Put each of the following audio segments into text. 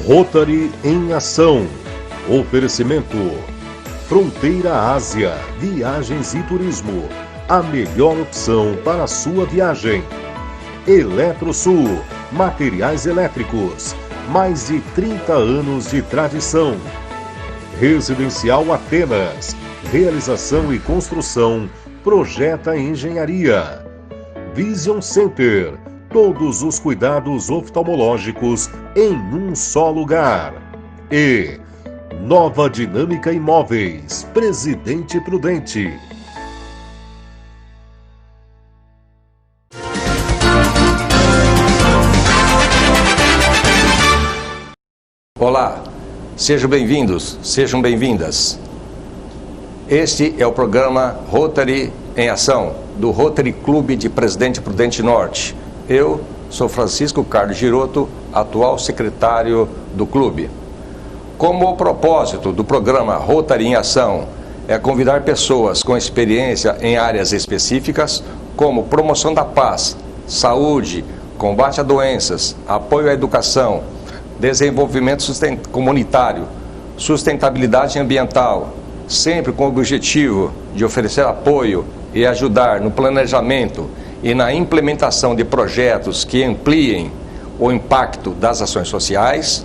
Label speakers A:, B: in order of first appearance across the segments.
A: Rotary em Ação. Oferecimento: Fronteira Ásia, Viagens e Turismo. A melhor opção para a sua viagem. Eletrosul, materiais elétricos. Mais de 30 anos de tradição. Residencial Atenas. Realização e construção. Projeta Engenharia. Vision Center. Todos os cuidados oftalmológicos em um só lugar. E Nova Dinâmica Imóveis. Presidente Prudente.
B: Olá, sejam bem-vindos, sejam bem-vindas. Este é o programa Rotary em Ação, do Rotary Clube de Presidente Prudente Norte. Eu sou Francisco Carlos Giroto, atual secretário do clube. Como o propósito do programa Rotary em Ação é convidar pessoas com experiência em áreas específicas, como promoção da paz, saúde, combate a doenças, apoio à educação, desenvolvimento comunitário, sustentabilidade ambiental, sempre com o objetivo de oferecer apoio e ajudar no planejamento e na implementação de projetos que ampliem o impacto das ações sociais,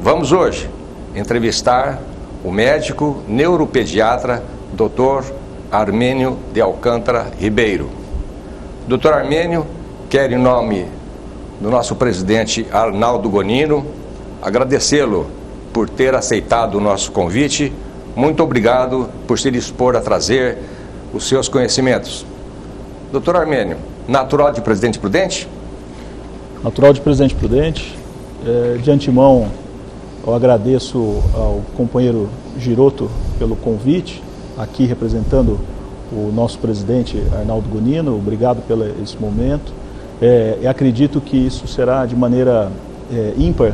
B: vamos hoje entrevistar o médico neuropediatra Dr. Armênio de Alcântara Ribeiro. Dr. Armênio, quero em nome do nosso presidente Arnaldo Gonino agradecê-lo por ter aceitado o nosso convite. Muito obrigado por se dispor a trazer os seus conhecimentos. Doutor Armênio, natural de Presidente Prudente?
C: Natural de Presidente Prudente. De antemão, eu agradeço ao companheiro Giroto pelo convite, aqui representando o nosso presidente Arnaldo Gonino. Obrigado pelo esse momento. Eu acredito que isso será de maneira ímpar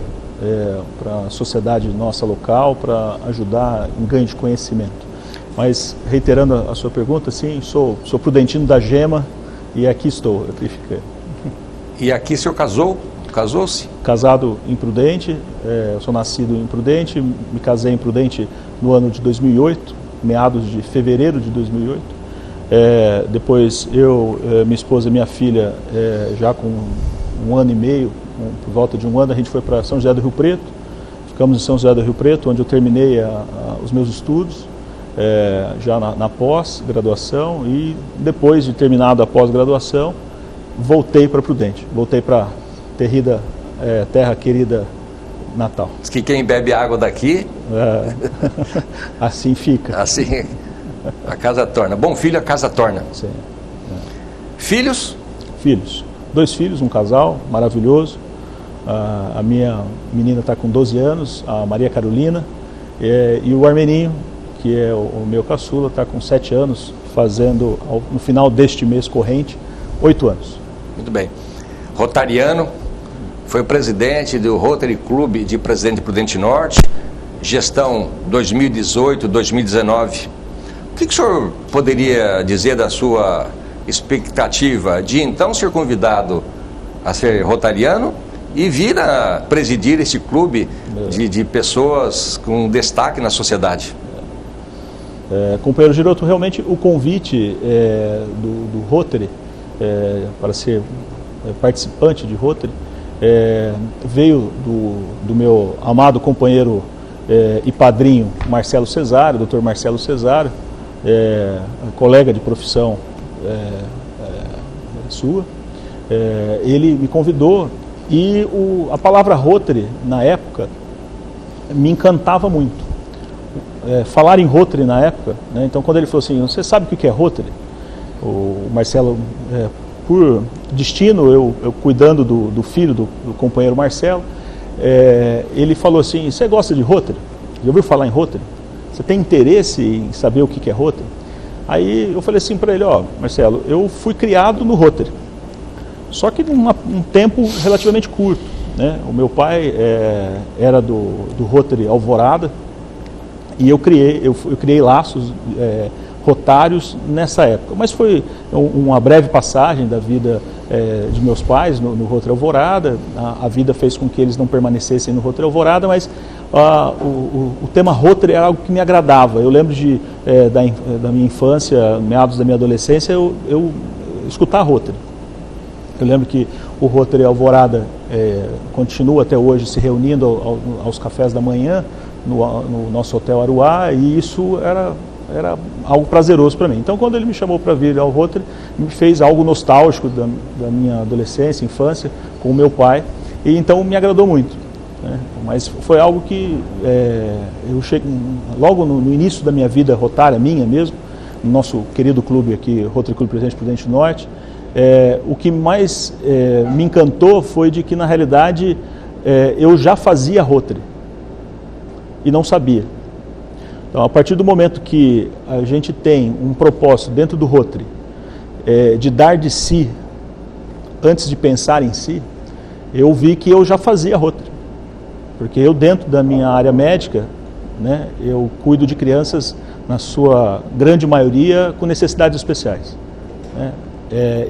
C: para a sociedade nossa local, para ajudar em ganho de conhecimento. Mas, reiterando a sua pergunta, sim, sou prudentino da Gema e aqui estou, aqui fiquei.
B: E aqui o senhor casou? Casou-se?
C: Casado em Prudente, eu sou nascido em Prudente, me casei em Prudente no ano de 2008, meados de fevereiro de 2008. Depois minha esposa e minha filha, já com um ano e meio, por volta de um ano, a gente foi para São José do Rio Preto. Ficamos em São José do Rio Preto, onde eu terminei os meus estudos, já na pós-graduação, e depois de terminado a pós-graduação, voltei para Prudente, voltei para terra querida natal.
B: Diz que quem bebe água daqui...
C: assim fica.
B: Assim a casa torna. Bom filho, a casa torna.
C: Sim.
B: Filhos?
C: Filhos. 2 filhos, um casal maravilhoso. A minha menina está com 12 anos, a Maria Carolina, e o Armeninho, que é o meu caçula, está com 7 anos, fazendo, no final deste mês corrente, 8 anos.
B: Muito bem. Rotariano, foi presidente do Rotary Clube de Presidente Prudente Norte, gestão 2018-2019. O que o senhor poderia dizer da sua expectativa de então ser convidado a ser rotariano e vir a presidir esse clube de pessoas com destaque na sociedade?
C: Companheiro Giroto, realmente o convite do Rotary para ser participante de Rotary veio do meu amado companheiro e padrinho Marcelo Cesário, Dr. Marcelo Cesário, colega de profissão sua. Ele me convidou e a palavra Rotary, na época, me encantava muito. Falar em Rotary na época, né? Então quando ele falou assim, você sabe o que é Rotary? O Marcelo, por destino, eu cuidando do filho do companheiro Marcelo, ele falou assim, você gosta de Rotary? Já ouviu falar em Rotary? Você tem interesse em saber o que é Rotary? Aí eu falei assim para ele, Marcelo, eu fui criado no Rotary, só que um tempo relativamente curto, né? O meu pai era do Rotary Alvorada, e eu criei laços rotários nessa época, mas foi uma breve passagem da vida de meus pais no Rotary Alvorada. A vida fez com que eles não permanecessem no Rotary Alvorada, mas o tema Rotary era algo que me agradava. Eu lembro da minha infância, meados da minha adolescência, eu escutar Rotary. Eu lembro que o Rotary Alvorada continua até hoje se reunindo aos cafés da manhã no nosso Hotel Aruá, e isso era algo prazeroso para mim. Então, quando ele me chamou para vir ao Rotary, me fez algo nostálgico da minha adolescência, infância, com o meu pai, e então me agradou muito, né? Mas foi algo que eu cheguei logo no início da minha vida rotária, minha mesmo, no nosso querido clube aqui, Rotary Clube Presidente Prudente Norte. O que mais me encantou foi de que, na realidade, eu já fazia Rotary e não sabia. Então, a partir do momento que a gente tem um propósito dentro do Rotary de dar de si antes de pensar em si, eu vi que eu já fazia Rotary. Porque eu, dentro da minha área médica, né, eu cuido de crianças, na sua grande maioria, com necessidades especiais, né?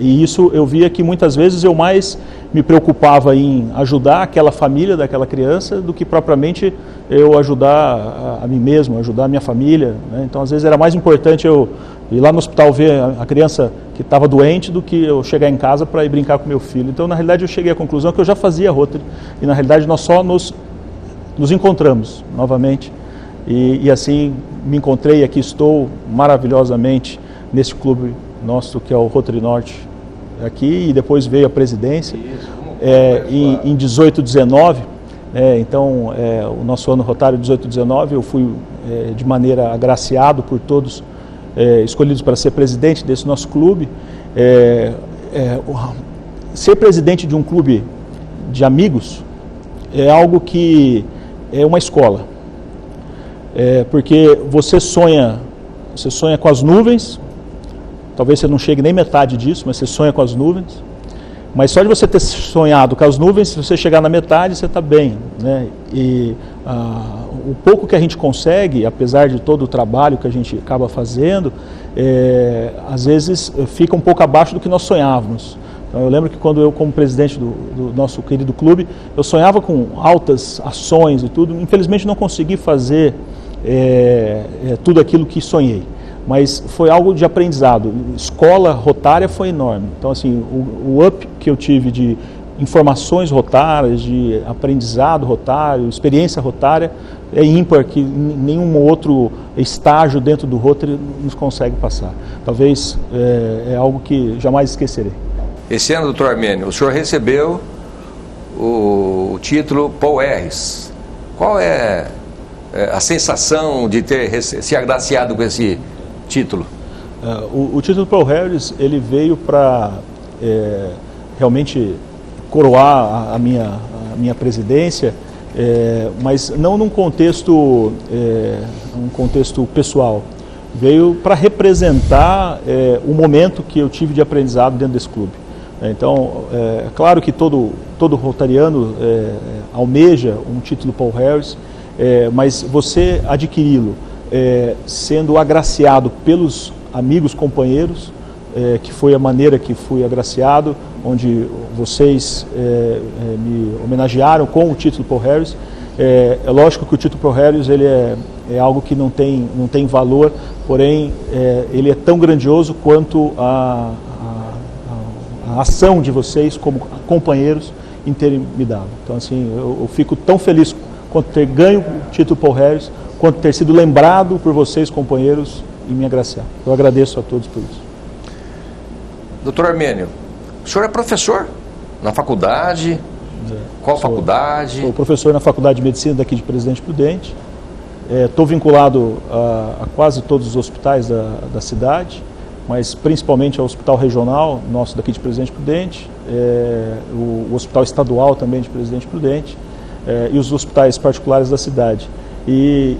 C: E isso eu via que muitas vezes eu mais me preocupava em ajudar aquela família daquela criança do que propriamente eu ajudar a mim mesmo, ajudar a minha família, né? Então, às vezes era mais importante eu ir lá no hospital ver a criança que estava doente do que eu chegar em casa para ir brincar com meu filho. Então, na realidade, eu cheguei à conclusão que eu já fazia Rotary e, na realidade, nós só nos encontramos novamente e assim me encontrei e aqui estou maravilhosamente nesse clube nosso, que é o Rotary Norte aqui, e depois veio a presidência em 18-19, então o nosso ano rotário 18-19, eu fui de maneira agraciado por todos, escolhidos para ser presidente desse nosso clube. Ser presidente de um clube de amigos é algo que é uma escola, porque você sonha com as nuvens. Talvez você não chegue nem metade disso, mas você sonha com as nuvens. Mas só de você ter sonhado com as nuvens, se você chegar na metade, você está bem, né? E o pouco que a gente consegue, apesar de todo o trabalho que a gente acaba fazendo, às vezes fica um pouco abaixo do que nós sonhávamos. Então, eu lembro que quando eu, como presidente do nosso querido clube, eu sonhava com altas ações e tudo. Infelizmente não consegui fazer tudo aquilo que sonhei. Mas foi algo de aprendizado. Escola rotária foi enorme. Então, assim, o up que eu tive de informações rotárias, de aprendizado rotário, experiência rotária, é ímpar, que nenhum outro estágio dentro do Rotary nos consegue passar. Talvez é algo que jamais esquecerei.
B: Esse ano, doutor Armênio, o senhor recebeu o título Paul Harris. Qual é a sensação de ter se agraciado com esse título?
C: O título Paul Harris, ele veio para realmente coroar a minha presidência, mas não num contexto, um contexto pessoal. Veio para representar o momento que eu tive de aprendizado dentro desse clube. Então, é claro que todo rotariano almeja um título Paul Harris, mas você adquiri-lo sendo agraciado pelos amigos, companheiros, que foi a maneira que fui agraciado, onde vocês me homenagearam com o título Paul Harris. É lógico que o título Paul Harris ele é algo que não tem valor, porém ele é tão grandioso quanto a ação de vocês como companheiros em terem me dado. Então, assim, eu fico tão feliz quanto ter ganho o título Paul Harris, quanto ter sido lembrado por vocês, companheiros, e me agraciar. Eu agradeço a todos por isso.
B: Doutor Armênio, o senhor é professor na faculdade? Qual faculdade?
C: Sou professor na Faculdade de Medicina daqui de Presidente Prudente. Estou vinculado a quase todos os hospitais da cidade, mas principalmente ao Hospital Regional, nosso daqui de Presidente Prudente, o Hospital Estadual também de Presidente Prudente, e os hospitais particulares da cidade. E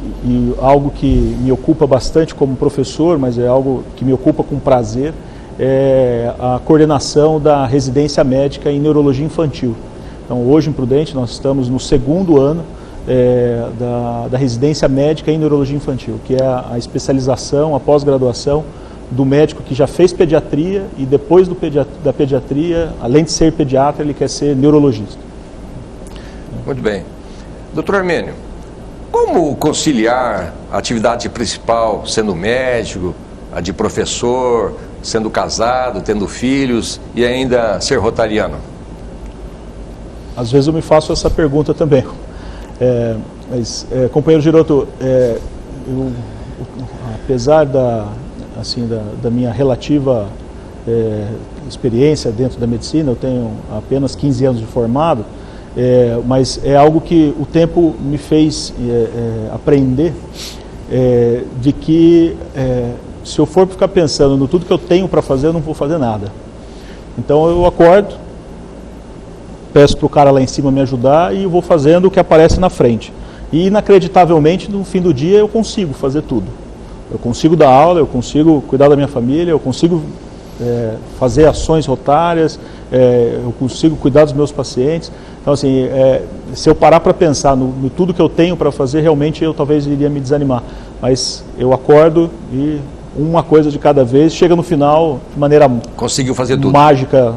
C: algo que me ocupa bastante como professor, mas é algo que me ocupa com prazer, é a coordenação da residência médica em neurologia infantil. Então, hoje em Prudente nós estamos no 2º ano da residência médica em neurologia infantil, que é a especialização, a pós-graduação do médico que já fez pediatria e depois da pediatria, além de ser pediatra, ele quer ser neurologista.
B: Muito bem. Doutor Armênio, como conciliar a atividade principal sendo médico, a de professor, sendo casado, tendo filhos e ainda ser rotariano?
C: Às vezes eu me faço essa pergunta também. Companheiro Giroto, apesar da minha relativa experiência dentro da medicina, eu tenho apenas 15 anos de formado, mas é algo que o tempo me fez aprender, de que se eu for ficar pensando no tudo que eu tenho para fazer, eu não vou fazer nada. Então eu acordo, peço para o cara lá em cima me ajudar e eu vou fazendo o que aparece na frente. E inacreditavelmente, no fim do dia, eu consigo fazer tudo. Eu consigo dar aula, eu consigo cuidar da minha família, eu consigo fazer ações rotárias, eu consigo cuidar dos meus pacientes. Então, assim, se eu parar para pensar no tudo que eu tenho para fazer, realmente eu talvez iria me desanimar. Mas eu acordo e uma coisa de cada vez, chega no final de maneira
B: conseguiu fazer tudo.
C: Mágica,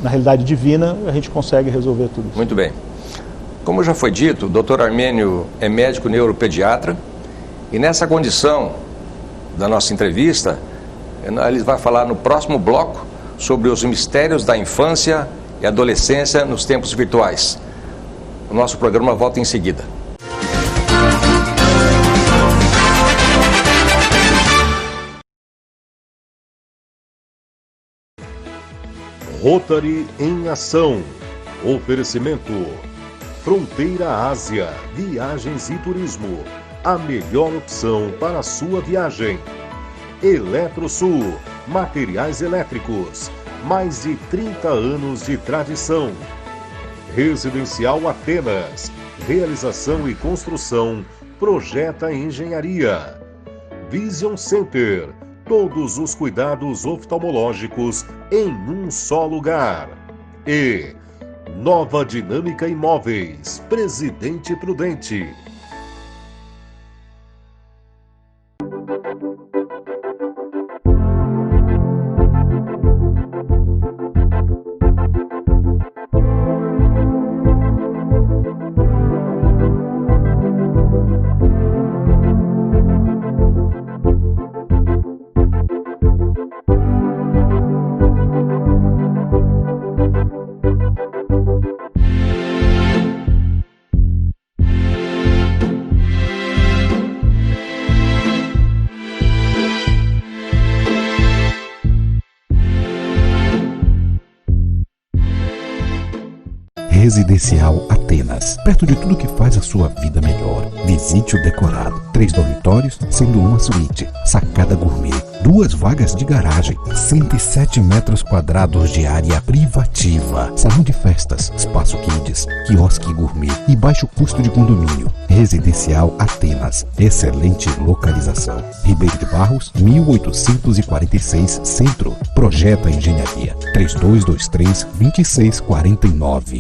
C: na realidade divina, a gente consegue resolver tudo isso.
B: Muito bem. Como já foi dito, o Dr. Armênio é médico neuropediatra e nessa condição da nossa entrevista, ele vai falar no próximo bloco sobre os mistérios da infância e adolescência nos tempos virtuais. O nosso programa volta em seguida.
A: Rotary em Ação. Oferecimento Fronteira Ásia, Viagens e Turismo. A melhor opção para a sua viagem. Eletrosul, materiais elétricos. Mais de 30 anos de tradição. Residencial Atenas. Realização e construção. Projeta Engenharia. Vision Center. Todos os cuidados oftalmológicos em um só lugar. E Nova Dinâmica Imóveis, Presidente Prudente.
D: Residencial Atenas, perto de tudo que faz a sua vida melhor. Visite o decorado. 3 dormitórios, sendo uma suíte. Sacada gourmet. 2 vagas de garagem. 107 metros quadrados de área privativa. Salão de festas, espaço kids, quiosque gourmet e baixo custo de condomínio. Residencial Atenas. Excelente localização. Ribeiro de Barros, 1846, Centro. Projeta Engenharia. 3223-2649.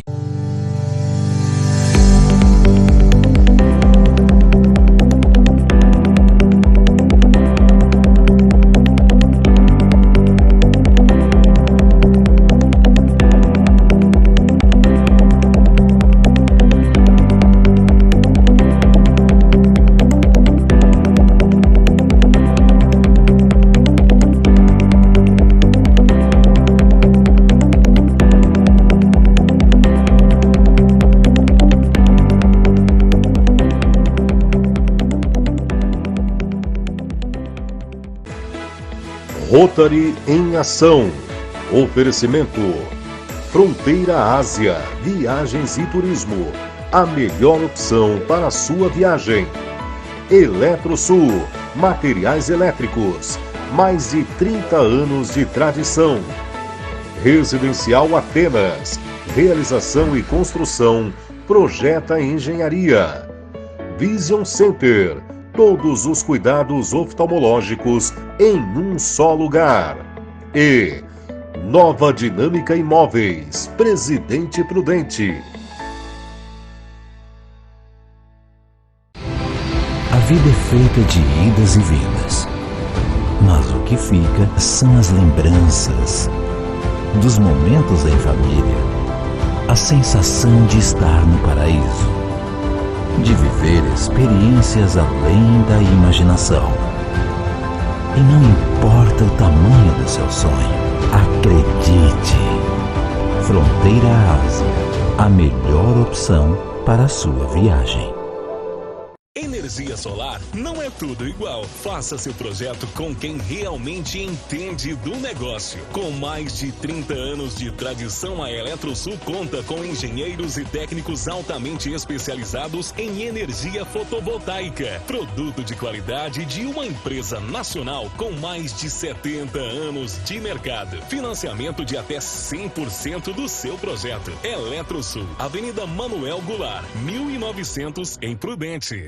A: Rotary em Ação. Oferecimento Fronteira Ásia, Viagens e Turismo. A melhor opção para a sua viagem. Eletrosul, materiais elétricos. Mais de 30 anos de tradição. Residencial Atenas. Realização e construção. Projeta Engenharia. Vision Center. Todos os cuidados oftalmológicos em um só lugar. E Nova Dinâmica Imóveis, Presidente Prudente.
D: A vida é feita de idas e vindas. Mas o que fica são as lembranças dos momentos em família, a sensação de estar no paraíso, de viver experiências além da imaginação. E não importa o tamanho do seu sonho, acredite! Fronteira Ásia, a melhor opção para a sua viagem.
E: Energia solar não é tudo igual. Faça seu projeto com quem realmente entende do negócio. Com mais de 30 anos de tradição, a Eletrosul conta com engenheiros e técnicos altamente especializados em energia fotovoltaica. Produto de qualidade de uma empresa nacional com mais de 70 anos de mercado. Financiamento de até 100% do seu projeto. Eletrosul, Avenida Manuel Goulart, 1900, em Prudente.